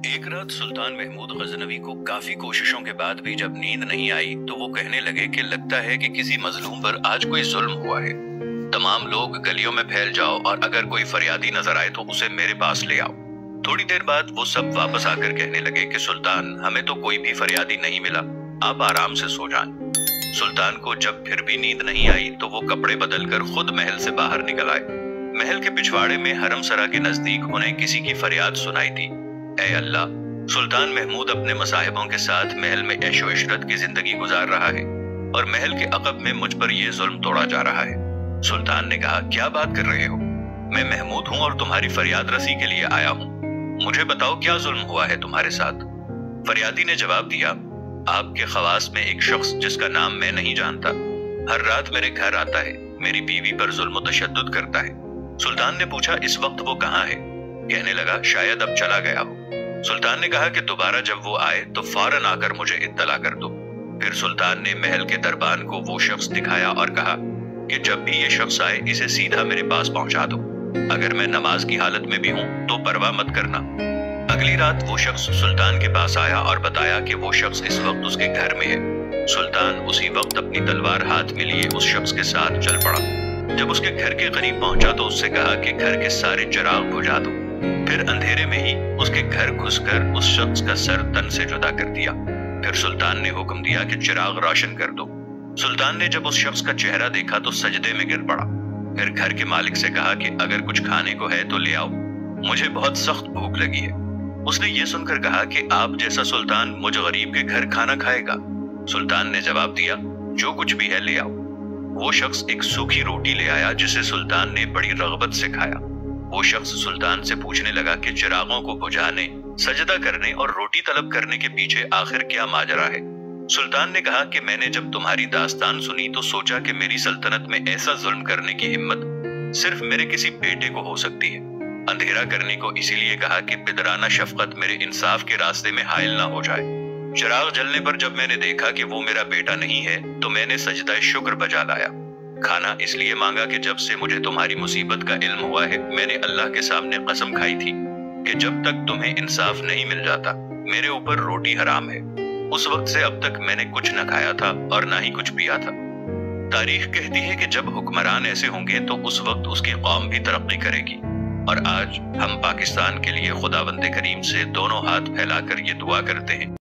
एक रात सुल्तान महमूद गजनवी को काफी कोशिशों के बाद भी जब नींद नहीं आई तो वो कहने लगे कि लगता है कि किसी मजलूम पर आज कोई जुल्म हुआ है। तमाम लोग गलियों में फैल जाओ और अगर कोई फरियादी नजर आए तो उसे मेरे पास ले आओ। थोड़ी देर बाद वो सब वापस आकर कहने लगे कि सुल्तान, हमें तो कोई भी फरियादी नहीं मिला, आप आराम से सो जाएं। सुल्तान को जब फिर भी नींद नहीं आई तो वो कपड़े बदलकर खुद महल से बाहर निकल आए। महल के पिछवाड़े में हरमसरा के नजदीक उन्हें किसी की फरियाद सुनाई दी। ऐ अल्लाह, सुल्तान महमूद अपने मसाहिबों के साथ महल में ऐशो इशरत की जिंदगी गुजार रहा है और महल के अकब में मुझ पर यह जुल्म तोड़ा जा रहा है। सुल्तान ने कहा, क्या बात कर रहे हो? मैं महमूद हूँ और तुम्हारी फरियाद रसी के लिए आया हूँ। मुझे बताओ क्या जुल्म हुआ है तुम्हारे साथ? फरियादी ने जवाब दिया, आपके खवास में एक शख्स जिसका नाम मैं नहीं जानता हर रात मेरे घर आता है, मेरी बीवी पर जुल्म तशद्दुद करता है। सुल्तान ने पूछा, इस वक्त वो कहाँ है? कहने लगा, शायद अब चला गया हो। सुल्तान ने कहा कि दोबारा जब वो आए तो फौरन आकर मुझे इत्तला कर दो। फिर सुल्तान ने महल के दरबान को वो शख्स दिखाया और कहा कि जब भी ये शख्स आए इसे सीधा मेरे पास पहुंचा दो। अगर मैं नमाज की हालत में भी हूं तो परवाह मत करना। अगली रात वो शख्स सुल्तान के पास आया और बताया कि वो शख्स इस वक्त उसके घर में है। सुल्तान उसी वक्त अपनी तलवार हाथ में लिए उस शख्स के साथ चल पड़ा। जब उसके घर के करीब पहुंचा तो उससे कहा कि घर के सारे चिराग बुझा दो। फिर अंधेरे में ही उसके घर घुसकर उस शख्स का सर तन से जुदा कर दिया। फिर सुल्तान ने हुक्म दिया कि चिराग रोशन कर दो। सुल्तान ने जब उस शख्स का चेहरा देखा तो सजदे में गिर पड़ा। फिर घर के मालिक से कहा कि अगर कुछ खाने को है तो ले आओ, मुझे बहुत सख्त भूख लगी है। उसने ये सुनकर कहा कि आप जैसा सुल्तान मुझ गरीब के घर खाना खाएगा? सुल्तान ने जवाब दिया, जो कुछ भी है ले आओ। वो शख्स एक सूखी रोटी ले आया जिसे सुल्तान ने बड़ी रगबत से खाया। वो शख्स सुल्तान से पूछने लगा कि चिरागों को बुझाने, सजदा करने और रोटी तलब करने के पीछे आखिर क्या माजरा है? सुल्तान ने कहा कि मैंने जब तुम्हारी दास्तान सुनी तो सोचा कि मेरी सल्तनत में ऐसा जुल्म करने की हिम्मत सिर्फ मेरे किसी बेटे को हो सकती है। अंधेरा करने को इसीलिए कहा कि बिदराना शफकत मेरे इंसाफ के रास्ते में हायल ना हो जाए। चिराग जलने पर जब मैंने देखा कि वो मेरा बेटा नहीं है तो मैंने सजदा शुक्र बजा लाया। खाना इसलिए मांगा कि जब से मुझे तुम्हारी मुसीबत का इल्म हुआ है मैंने अल्लाह के सामने कसम खाई थी कि जब तक तुम्हें इंसाफ नहीं मिल जाता मेरे ऊपर रोटी हराम है। उस वक्त से अब तक मैंने कुछ न खाया था और ना ही कुछ पिया था। तारीख कहती है कि जब हुक्मरान ऐसे होंगे तो उस वक्त उसकी कौम भी तरक्की करेगी। और आज हम पाकिस्तान के लिए खुदावंद करीम से दोनों हाथ फैलाकर ये दुआ करते हैं